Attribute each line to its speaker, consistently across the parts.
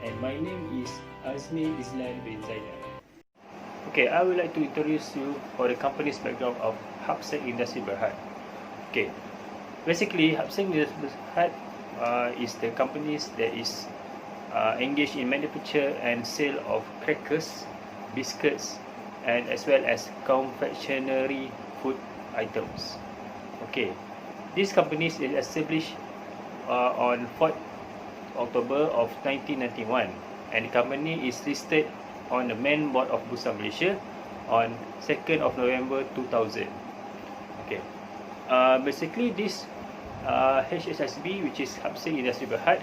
Speaker 1: and my name is Azmi Islan bin Zainal. Okay, I would like to introduce you for the company's background of Hup Seng Industries Bhd. Okay, basically Hup Seng Industries Bhd is the companies that is engaged in manufacture and sale of crackers, biscuits, and as well as confectionery food items. Okay, this company is established on 4th October of 1991, and the company is listed on the main board of Bursa Malaysia on 2nd of November 2000. Okay, basically this HSIB, which is Hup Seng Industries Bhd,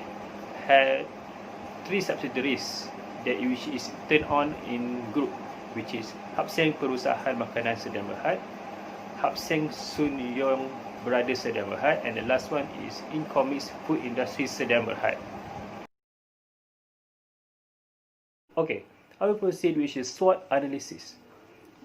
Speaker 1: had 3 subsidiaries that which is turned on in group, which is Hup Seng Perusahaan Makanan Sdn Bhd, Hup Seng Sun Yong Brothers Sdn Bhd, and the last one is Incomics Food Industries Sdn Bhd. Okay, I will proceed with the SWOT analysis,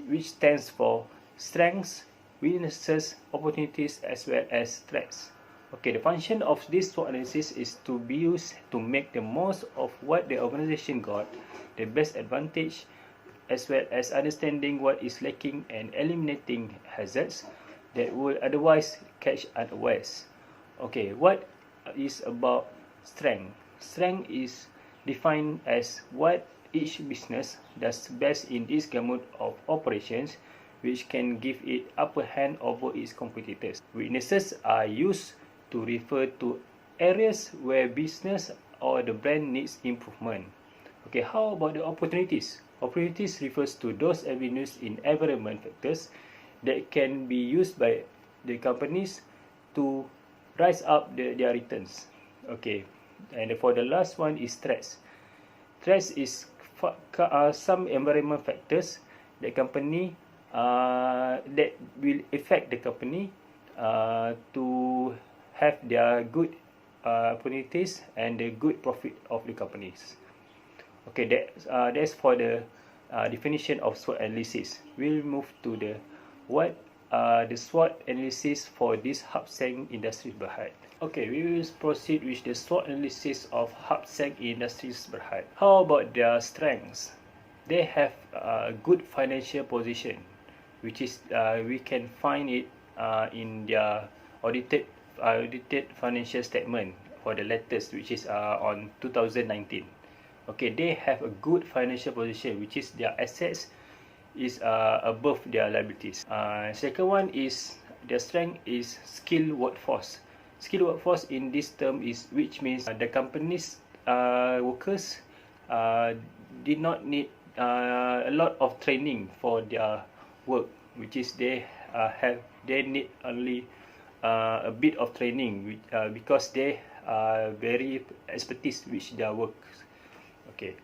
Speaker 1: which stands for strengths, weaknesses, opportunities, as well as threats. Okay, the function of this SWOT analysis is to be used to make the most of what the organization got, the best advantage, as well as understanding what is lacking and eliminating hazards that would otherwise catch unawares. Okay, what is about strength? Strength is defined as what each business does best in its gamut of operations, which can give it upper hand over its competitors. Weaknesses are used to refer to areas where business or the brand needs improvement. Okay, how about the opportunities? Opportunities refers to those avenues in environment factors that can be used by the companies to rise up their returns. Okay, and for the last one is threats. Threats is some environment factors that company that will affect the company to have their good opportunities and the good profit of the companies. Okay, that's for the definition of SWOT analysis. We'll move to the SWOT analysis for this Hup Seng Industries Bhd. Okay, we will proceed with the SWOT analysis of Hup Seng Industries Bhd. How about their strengths? They have a good financial position, which is we can find it in their audited financial statement for the latest, which is on 2019. Okay, they have a good financial position, which is their assets is above their liabilities. Second one is their strength is skilled workforce. Skilled workforce in this term is which means the company's workers did not need a lot of training for their work, which is they need only a bit of training because they are very expertise with their work. Okay,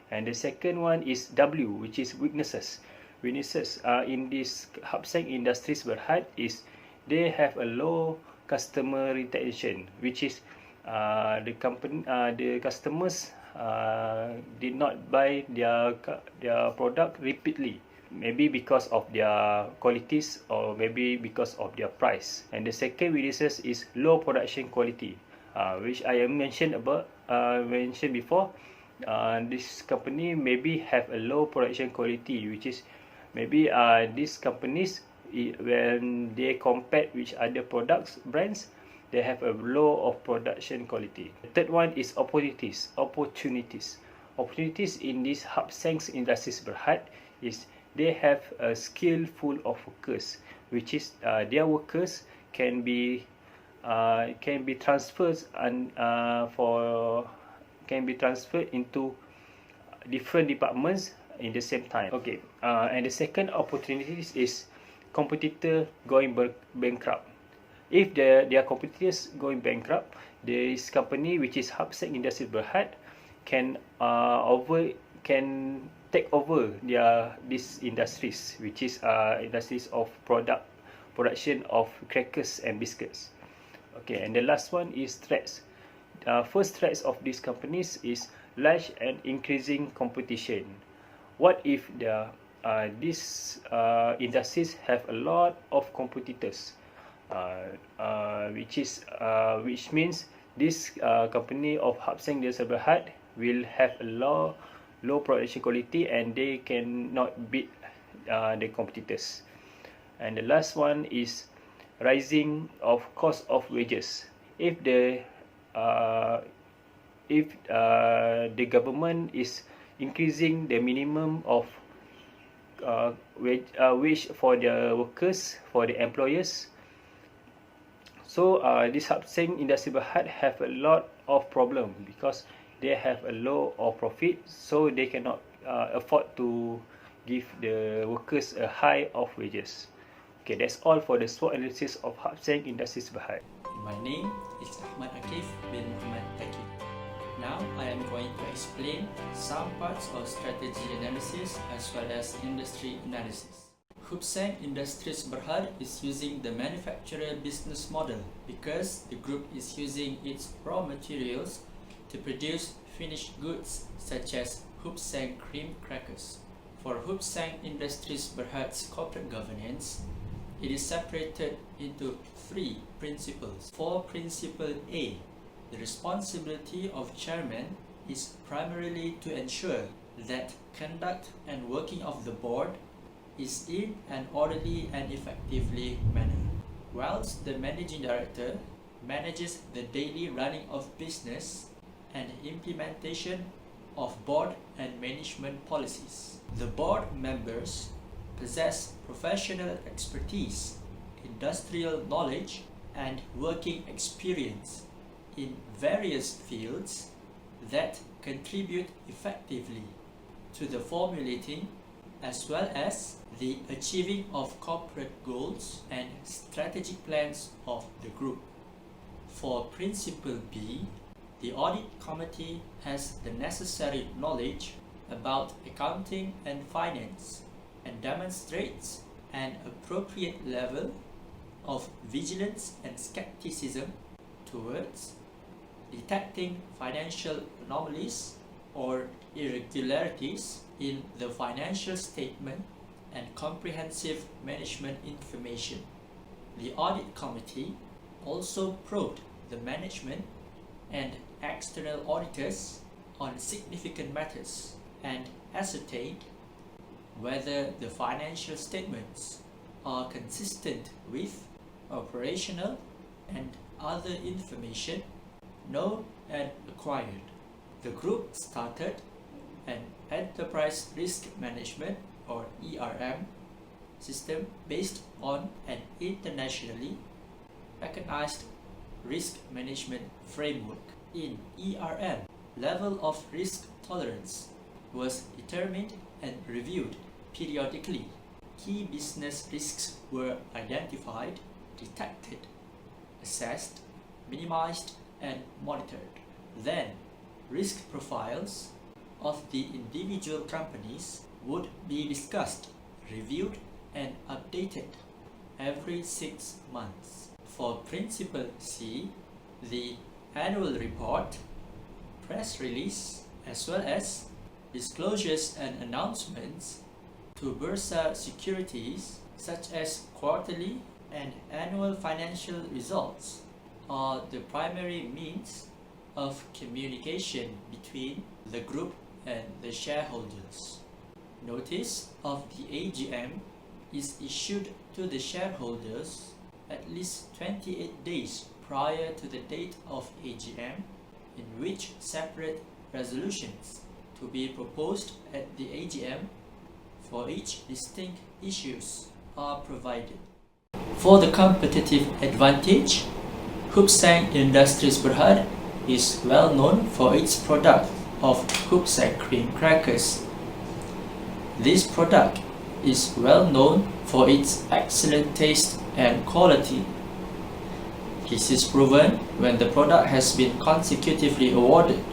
Speaker 1: and the second one is W, which is weaknesses. Weaknesses in this Hup Seng Industries Bhd is they have a low customer retention, which is the customers did not buy their product repeatedly, maybe because of their qualities or maybe because of their price. And the second weaknesses is low production quality, which I mentioned before. This company maybe have a low production quality, which is maybe these companies, when they compare with other brands, they have a low of production quality. The third one is opportunities. Opportunities in this Hup Seng Industries Bhd is they have a skill full of workers, which is their workers can be transferred into different departments in the same time. Okay, and the second opportunity is competitor going bankrupt. If their competitors going bankrupt, this company, which is Hup Seng Industries Bhd, can take over these industries, which is industries of production of crackers and biscuits. Okay, and the last one is threats. First threats of these companies is large and increasing competition. What if these industries have a lot of competitors, which means this company of Hup Seng Industries Bhd will have a low production quality, and they cannot beat the competitors. And the last one is rising of cost of wages. If the government is increasing the minimum of wage for the workers, for the employers, so this Hup Seng Industries Bhd have a lot of problem because they have a low of profit, so they cannot afford to give the workers a high of wages. Okay, that's all for the SWOT analysis of Hup Seng Industries Bhd.
Speaker 2: My name is Ahmad Akif bin Muhammad Taki. Now I am going to explain some parts of strategy analysis as well as industry analysis. Hup Seng Industries Bhd is using the manufacturer business model because the group is using its raw materials to produce finished goods such as Hup Seng cream crackers. For Hup Seng Industries Bhd's corporate governance, it is separated into 3 principles. For Principle A, the responsibility of chairman is primarily to ensure that conduct and working of the board is in an orderly and effectively manner, whilst the managing director manages the daily running of business and implementation of board and management policies. The board members possess professional expertise, industrial knowledge, and working experience in various fields that contribute effectively to the formulating as well as the achieving of corporate goals and strategic plans of the group. For Principle B, the audit committee has the necessary knowledge about accounting and finance and demonstrates an appropriate level of vigilance and skepticism towards detecting financial anomalies or irregularities in the financial statement and comprehensive management information. The audit committee also probed the management and external auditors on significant matters and ascertained whether the financial statements are consistent with operational and other information known and acquired. The group started an enterprise risk management or ERM system based on an internationally recognized risk management framework. In ERM, level of risk tolerance was determined and reviewed periodically. Key business risks were identified, detected, assessed, minimized, and monitored. Then, risk profiles of the individual companies would be discussed, reviewed, and updated every 6 months. For Principle C, the annual report, press release, as well as disclosures and announcements to Bursa securities such as quarterly and annual financial results are the primary means of communication between the group and the shareholders. Notice of the AGM is issued to the shareholders at least 28 days prior to the date of AGM, in which separate resolutions to be proposed at the AGM for each distinct issues are provided. For the competitive advantage, Hup Seng Industries Bhd is well known for its product of Hup Seng cream crackers. This product is well known for its excellent taste and quality. This is proven when the product has been consecutively awarded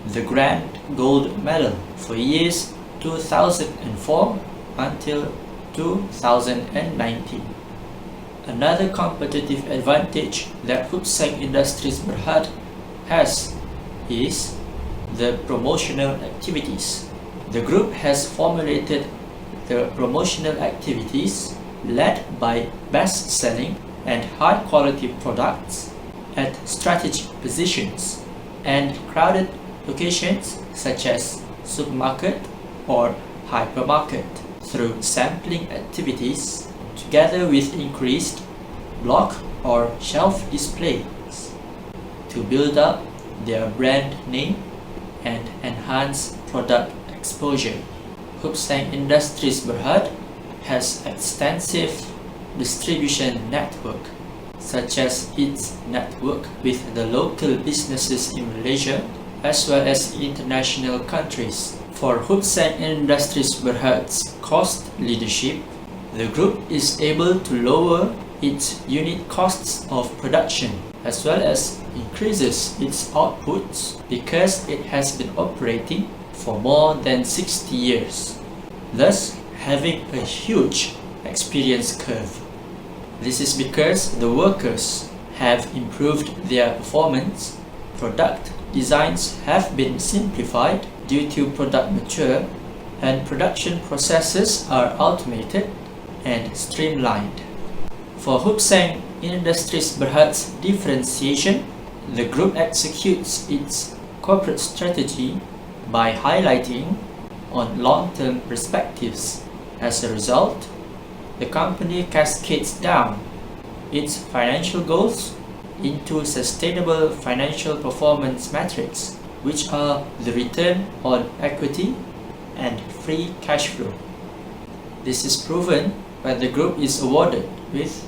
Speaker 2: the Grand Gold Medal for years 2004 until 2019. Another competitive advantage that Hup Seng Industries Bhd has is the promotional activities. The group has formulated the promotional activities led by best-selling and high-quality products at strategic positions and crowded locations such as supermarket or hypermarket through sampling activities together with increased block or shelf displays to build up their brand name and enhance product exposure. Hup Seng Industries Bhd has extensive distribution network, such as its network with the local businesses in Malaysia as well as international countries. For Hup Seng Industries Bhd's cost leadership, the group is able to lower its unit costs of production as well as increases its outputs because it has been operating for more than 60 years, thus having a huge experience curve. This is because the workers have improved their performance, product designs have been simplified due to product mature, and production processes are automated and streamlined. For Hup Seng Industries Bhd's differentiation, the group executes its corporate strategy by highlighting on long-term perspectives. As a result, the company cascades down its financial goals into sustainable financial performance metrics, which are the return on equity and free cash flow. This is proven when the group is awarded with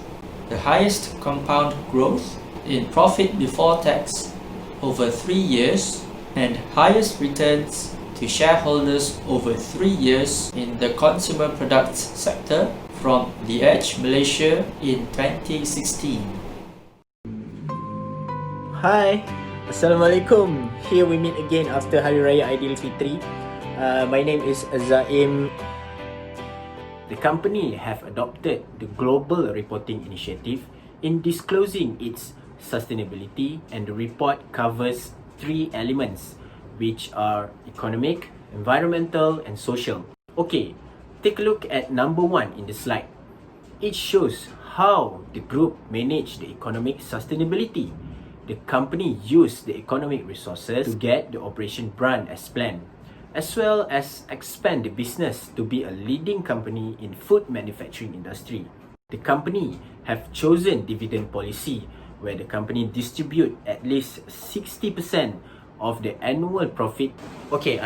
Speaker 2: the highest compound growth in profit before tax over 3 years and highest returns to shareholders over 3 years in the consumer products sector from The Edge Malaysia in 2016.
Speaker 3: Hi, Assalamualaikum. Here we meet again after Hari Raya Aidilfitri. My name is Zaim. The company have adopted the Global Reporting Initiative in disclosing its sustainability, and the report covers 3 elements, which are economic, environmental and social. Okay, take a look at number 1 in the slide. It shows how the group managed the economic sustainability. The company used the economic resources to get the operation run as planned, as well as expand the business to be a leading company in food manufacturing industry. The company have chosen dividend policy where the company distribute at least 60% of the annual profit. Okay,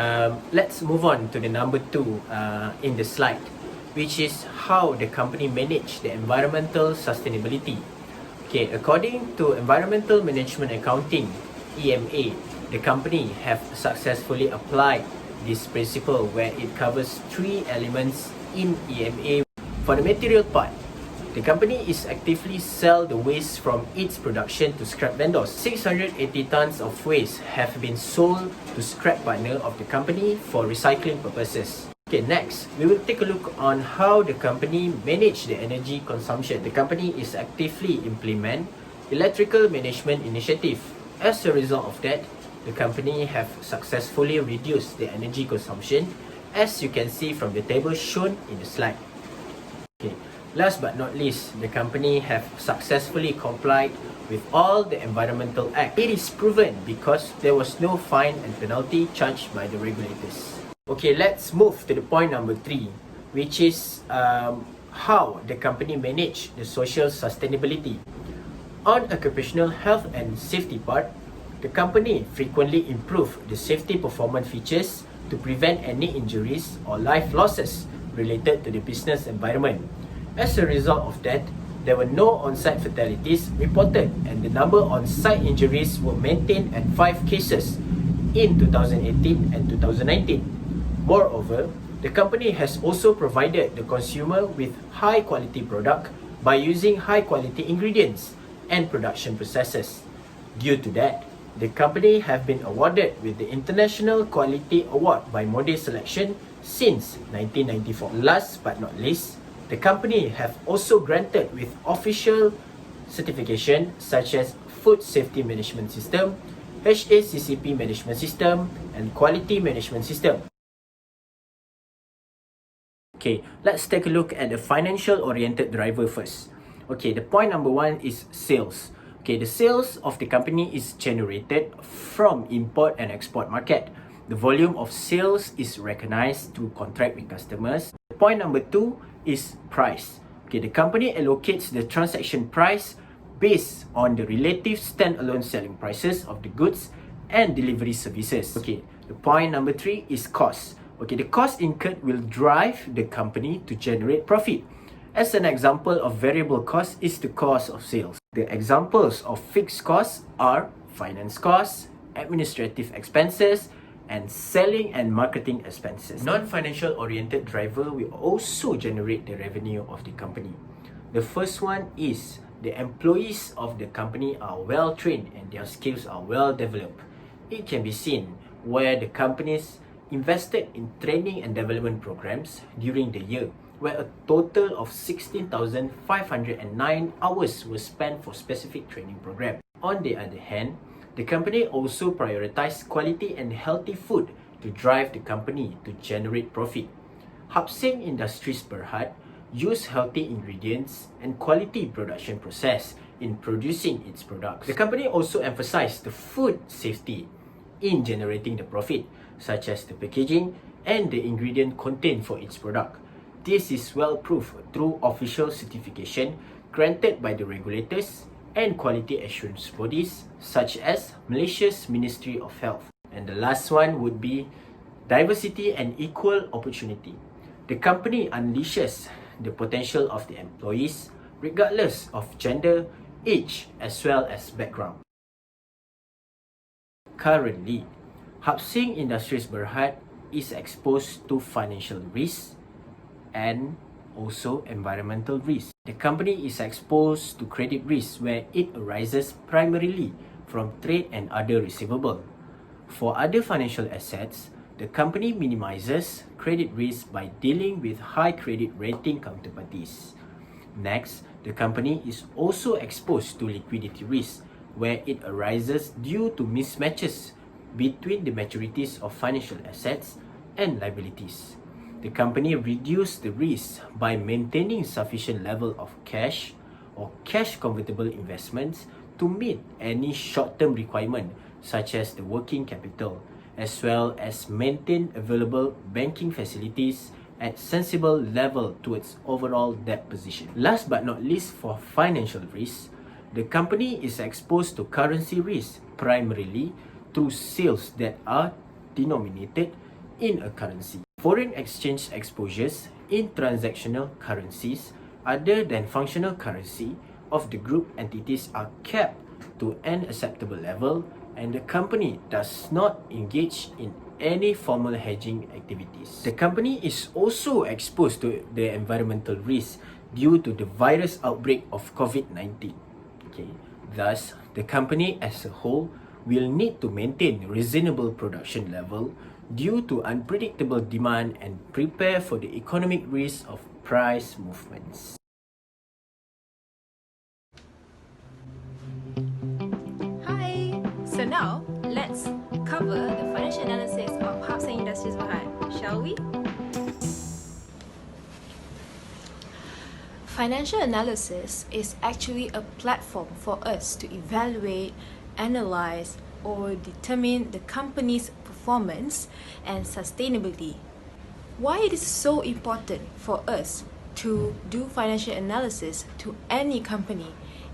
Speaker 3: let's move on to the number 2 in the slide, which is how the company manage the environmental sustainability. Okay, according to Environmental Management Accounting, EMA, the company have successfully applied this principle where it covers 3 elements in EMA. For the material part, the company is actively sell the waste from its production to scrap vendors. 680 tons of waste have been sold to scrap partner of the company for recycling purposes. Okay, next, we will take a look on how the company manage the energy consumption. The company is actively implement electrical management initiative. As a result of that, the company have successfully reduced the energy consumption, as you can see from the table shown in the slide. Okay, last but not least, the company have successfully complied with all the environmental act. It is proven because there was no fine and penalty charged by the regulators. Okay, let's move to the point number 3, which is how the company manage the social sustainability. On occupational health and safety part, the company frequently improve the safety performance features to prevent any injuries or life losses related to the business environment. As a result of that, there were no on-site fatalities reported, and the number on-site injuries were maintained at 5 cases in 2018 and 2019. Moreover, the company has also provided the consumer with high-quality product by using high-quality ingredients and production processes. Due to that, the company have been awarded with the International Quality Award by Mode Selection since 1994. Last but not least, the company have also granted with official certification such as Food Safety Management System, HACCP Management System, and Quality Management System. Okay, let's take a look at the financial oriented driver first. Okay, the point number 1 is sales. Okay, the sales of the company is generated from import and export market. The volume of sales is recognized through contract with customers. Point number 2 is price. Okay, the company allocates the transaction price based on the relative standalone selling prices of the goods and delivery services. Okay, the point number 3 is cost. Okay, the cost incurred will drive the company to generate profit. As an example of variable cost is the cost of sales. The examples of fixed costs are finance costs, administrative expenses, and selling and marketing expenses. Non-financial oriented driver will also generate the revenue of the company. The first one is the employees of the company are well trained and their skills are well developed. It can be seen where the companies invested in training and development programs during the year, where a total of 16,509 hours were spent for specific training program. On the other hand, the company also prioritized quality and healthy food to drive the company to generate profit. Hup Seng Industries Bhd use healthy ingredients and quality production process in producing its products. The company also emphasized the food safety in generating the profit, such as the packaging and the ingredient content for its product. This is well proved through official certification granted by the regulators and quality assurance bodies such as Malaysia's Ministry of Health. And the last one would be diversity and equal opportunity. The company unleashes the potential of the employees regardless of gender, age, as well as background. Currently, Hup Seng Industries Bhd is exposed to financial risks and also environmental risk. The company is exposed to credit risk where it arises primarily from trade and other receivable. For other financial assets, the company minimizes credit risk by dealing with high credit rating counterparties. Next, the company is also exposed to liquidity risk where it arises due to mismatches between the maturities of financial assets and liabilities. The company reduced the risk by maintaining sufficient level of cash or cash convertible investments to meet any short-term requirement such as the working capital, as well as maintain available banking facilities at sensible level to its overall debt position. Last but not least, for financial risk, the company is exposed to currency risk primarily through sales that are denominated in a currency. Foreign exchange exposures in transactional currencies other than functional currency of the group entities are kept to an acceptable level, and the company does not engage in any formal hedging activities. The company is also exposed to the environmental risk due to the virus outbreak of COVID-19. Okay. Thus, the company as a whole will need to maintain reasonable production level due to unpredictable demand and prepare for the economic risk of price movements.
Speaker 4: Hi! So now, let's cover the financial analysis of Hup Seng Industries Bhd, shall we? Financial analysis is actually a platform for us to evaluate, analyze, or determine the company's performance and sustainability. Why it is so important for us to do financial analysis to any company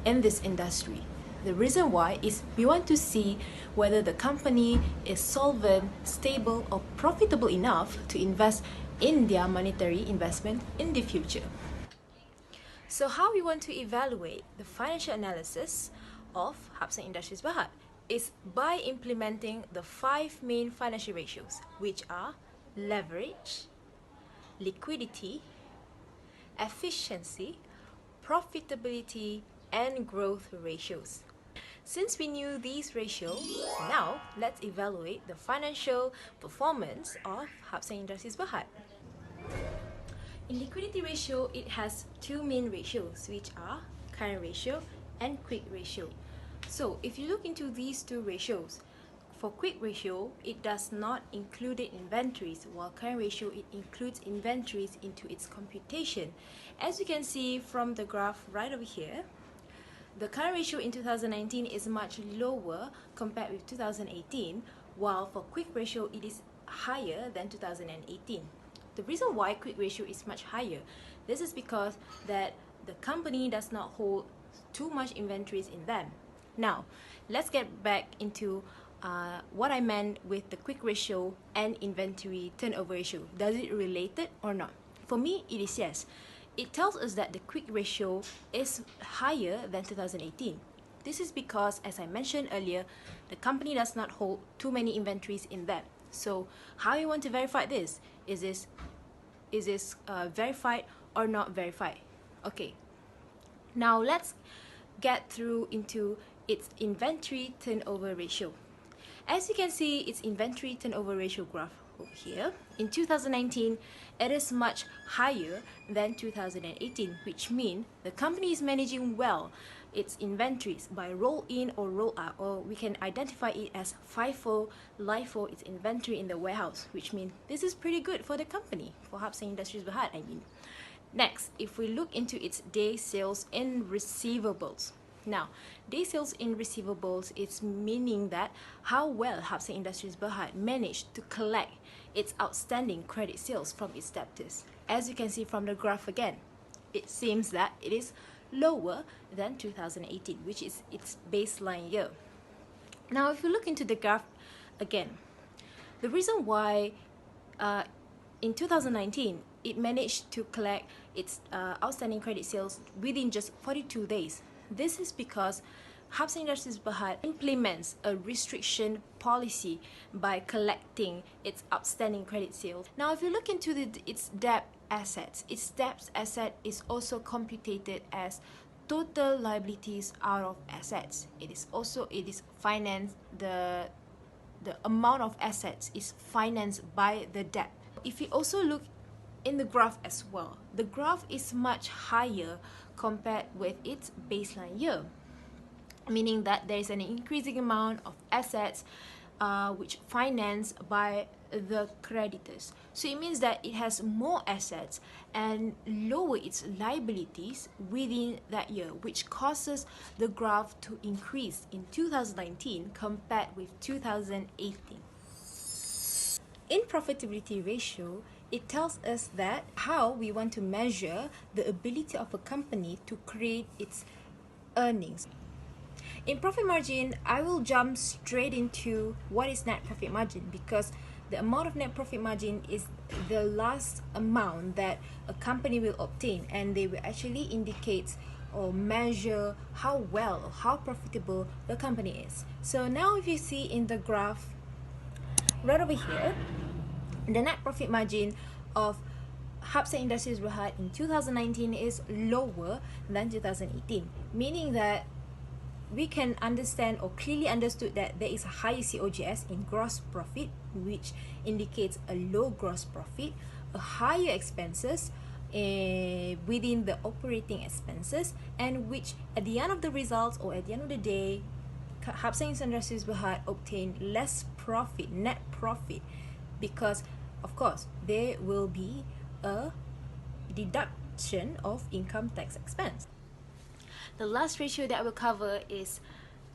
Speaker 4: in this industry? The reason why is we want to see whether the company is solvent, stable, or profitable enough to invest in their monetary investment in the future. So how we want to evaluate the financial analysis of Hup Seng Industries Bhd is by implementing the 5 main financial ratios, which are leverage, liquidity, efficiency, profitability, and growth ratios. Since we knew these ratios, now let's evaluate the financial performance of Hup Seng Industries Bhd. In liquidity ratio, it has 2 main ratios, which are current ratio and quick ratio. So if you look into these 2 ratios, for quick ratio, it does not include inventories, while current ratio, it includes inventories into its computation. As you can see from the graph right over here, The current ratio in 2019 is much lower compared with 2018, while for quick ratio it is higher than 2018. The reason why quick ratio is much higher, this is because that the company does not hold too much inventories in them. Now, let's get back into what I meant with the quick ratio and inventory turnover ratio. Does it relate it or not? For me, it is yes. It tells us that the quick ratio is higher than 2018. This is because, as I mentioned earlier, the company does not hold too many inventories in them. So, how you want to verify this? Is this verified or not verified? Okay. Now let's get through into its inventory turnover ratio. As you can see, its inventory turnover ratio graph over here, in 2019, it is much higher than 2018, which means the company is managing well its inventories by roll in or roll out, or we can identify it as FIFO, LIFO, its inventory in the warehouse, which means this is pretty good for the company, for Hup Seng Industries Bhd, I mean. Next, if we look into its day sales in receivables. Now, day sales in receivables is meaning that how well Hup Seng Industries Bhd managed to collect its outstanding credit sales from its debtors. As you can see from the graph again, it seems that it is lower than 2018, which is its baseline year. Now, if you look into the graph again, the reason why in 2019 it managed to collect its outstanding credit sales within just 42 days. This is because Hup Seng Industries Bhd implements a restriction policy by collecting its outstanding credit sales. Now, if you look into its debt assets is also computed as total liabilities out of assets. It is financed, the amount of assets is financed by the debt. If you also look in the graph as well, the graph is much higher compared with its baseline year, meaning that there is an increasing amount of assets which financed by the creditors. So it means that it has more assets and lower its liabilities within that year, which causes the graph to increase in 2019 compared with 2018. In profitability ratio, it tells us that how we want to measure the ability of a company to create its earnings. In profit margin, I will jump straight into what is net profit margin, because the amount of net profit margin is the last amount that a company will obtain, and they will actually indicate or measure how well or how profitable the company is. So now if you see in the graph right over here, the net profit margin of Hup Seng Industries Bhd in 2019 is lower than 2018, meaning that we can understand or clearly understood that there is a higher COGS in gross profit, which indicates a low gross profit, a higher expenses within the operating expenses, and which at the end of the results or at the end of the day, Hup Seng Industries Bhd obtain less profit, net profit, because of course there will be a deduction of income tax expense. The last ratio that I will cover is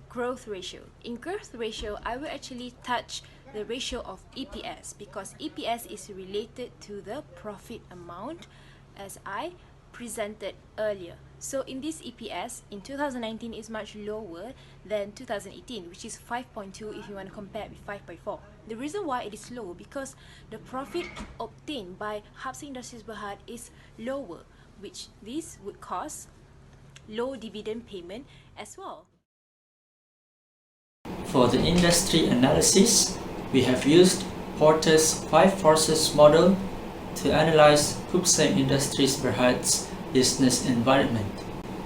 Speaker 4: growth ratio. In growth ratio, I will actually touch the ratio of EPS, because EPS is related to the profit amount as I presented earlier. So in this EPS, in 2019 is much lower than 2018, which is 5.2 if you want to compare with 5.4. The reason why it is low, because the profit obtained by Hup Seng Industries Bhd is lower, which this would cause low dividend payment as well.
Speaker 2: For the industry analysis, we have used Porter's 5 forces model to analyze Hup Seng Industries Bhd's business environment.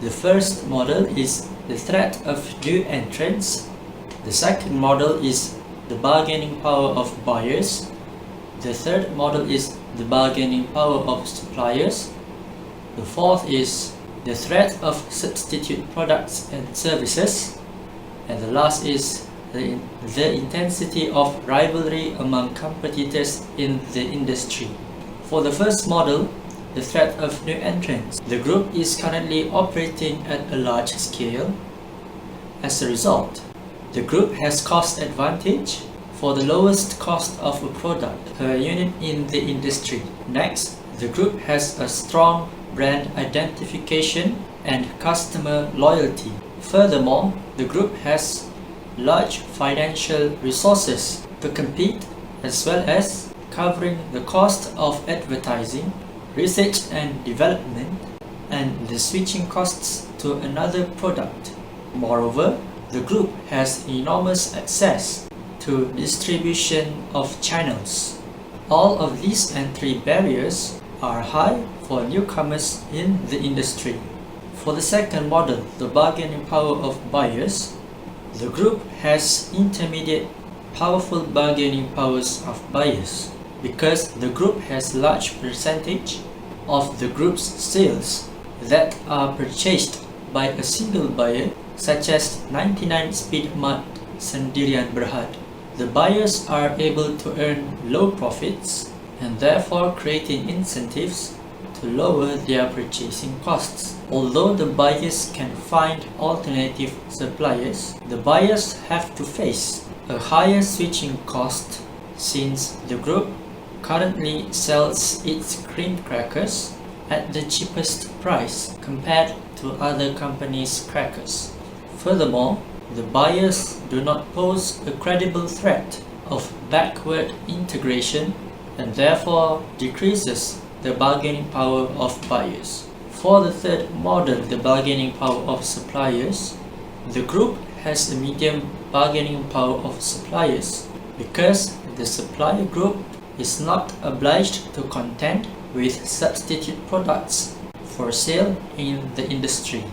Speaker 2: The first model is the threat of new entrants. The second model is the bargaining power of buyers. The third model is the bargaining power of suppliers. The fourth is the threat of substitute products and services. And the last is the intensity of rivalry among competitors in the industry. For the first model, the threat of new entrants, the group is currently operating at a large scale. As a result, the group has cost advantage for the lowest cost of a product per unit in the industry. Next, the group has a strong brand identification and customer loyalty. Furthermore, the group has large financial resources to compete, as well as covering the cost of advertising, research and development, and the switching costs to another product. Moreover, the group has enormous access to distribution of channels. All of these entry barriers are high for newcomers in the industry. For the second model, the bargaining power of buyers, the group has intermediate powerful bargaining powers of buyers because the group has large percentage of the group's sales that are purchased by a single buyer, such as 99 Speed Mart Sendirian Berhad. The buyers are able to earn low profits and therefore creating incentives to lower their purchasing costs. Although the buyers can find alternative suppliers, the buyers have to face a higher switching cost since the group currently sells its cream crackers at the cheapest price compared to other companies' crackers. Furthermore, the buyers do not pose a credible threat of backward integration and therefore decreases the bargaining power of buyers. For the third model, the bargaining power of suppliers, the group has a medium bargaining power of suppliers because the supplier group is not obliged to contend with substitute products for sale in the industry.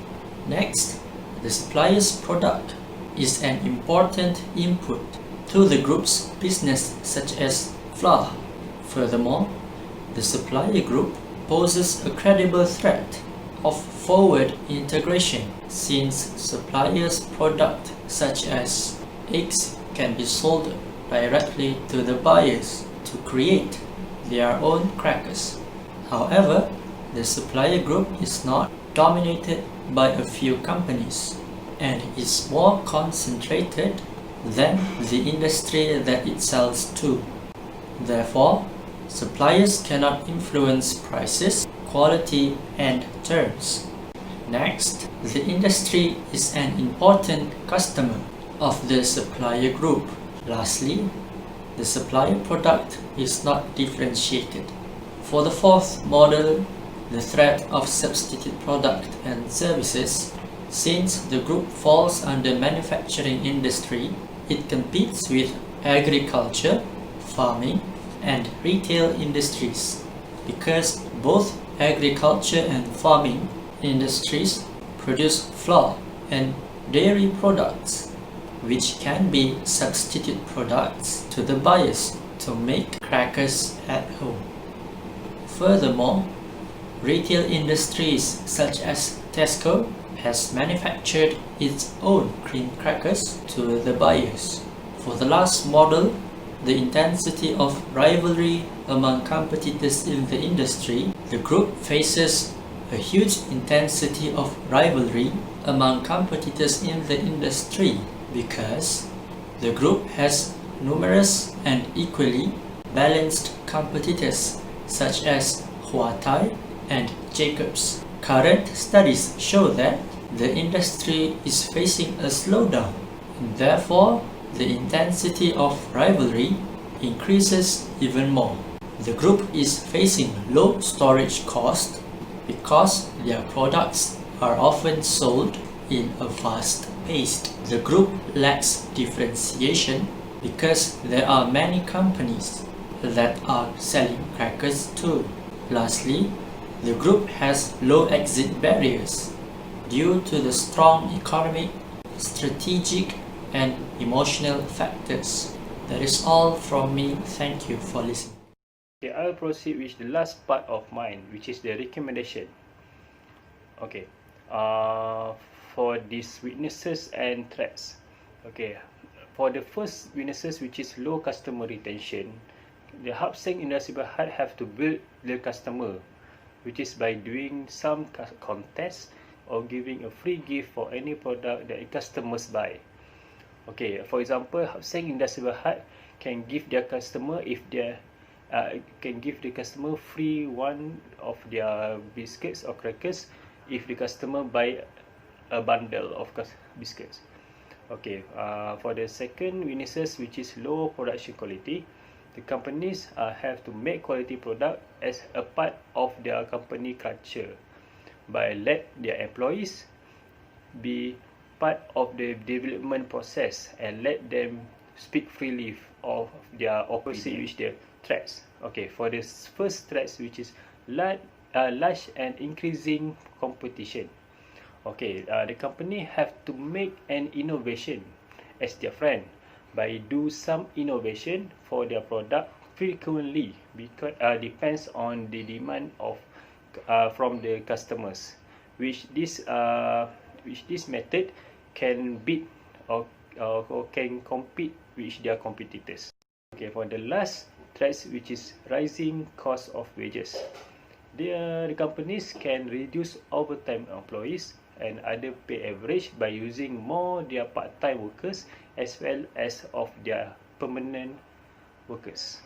Speaker 2: Next, the supplier's product is an important input to the group's business, such as flour. Furthermore, the supplier group poses a credible threat of forward integration since suppliers' product such as eggs can be sold directly to the buyers to create their own crackers. However, the supplier group is not dominated by a few companies and is more concentrated than the industry that it sells to. Therefore, suppliers cannot influence prices, quality, and terms. Next, the industry is an important customer of the supplier group. Lastly, the supplier product is not differentiated. For the fourth model, the threat of substitute product and services, since the group falls under manufacturing industry, it competes with agriculture, farming, and retail industries because both agriculture and farming industries produce flour and dairy products which can be substitute products to the buyers to make crackers at home. Furthermore, retail industries such as Tesco has manufactured its own cream crackers to the buyers. For the last model, the intensity of rivalry among competitors in the industry, the group faces a huge intensity of rivalry among competitors in the industry because the group has numerous and equally balanced competitors such as Huatai and Jacobs. Current studies show that the industry is facing a slowdown and therefore the intensity of rivalry increases even more. The group is facing low storage cost because their products are often sold in a fast pace. The group lacks differentiation because there are many companies that are selling crackers too. Lastly, the group has low exit barriers due to the strong economic, strategic, and emotional factors. That is all from me. Thank you for listening.
Speaker 1: Okay, I'll proceed with the last part of mine, which is the recommendation. Okay, for these weaknesses and threats. Okay, for the first weaknesses, which is low customer retention, the Hup Seng Industries Bhd have to build the customer, which is by doing some contests or giving a free gift for any product that customers buy. Okay, for example, Hup Seng Industries Bhd can give their customer free one of their biscuits or crackers if the customer buy a bundle of biscuits. Okay, for the second weaknesses, which is low production quality, the companies have to make quality product as a part of their company culture by let their employees be part of the development process and let them speak freely of their opposite, which the threats. Okay, for the first threats, which is large and increasing competition. Okay, the company have to make an innovation as their friend by do some innovation for their product frequently, because depends on the demand of from the customers, which this method can beat or can compete with their competitors. Okay, for the last threats, which is rising cost of wages, the companies can reduce overtime employees and other pay average by using more their part-time workers as well as of their permanent workers.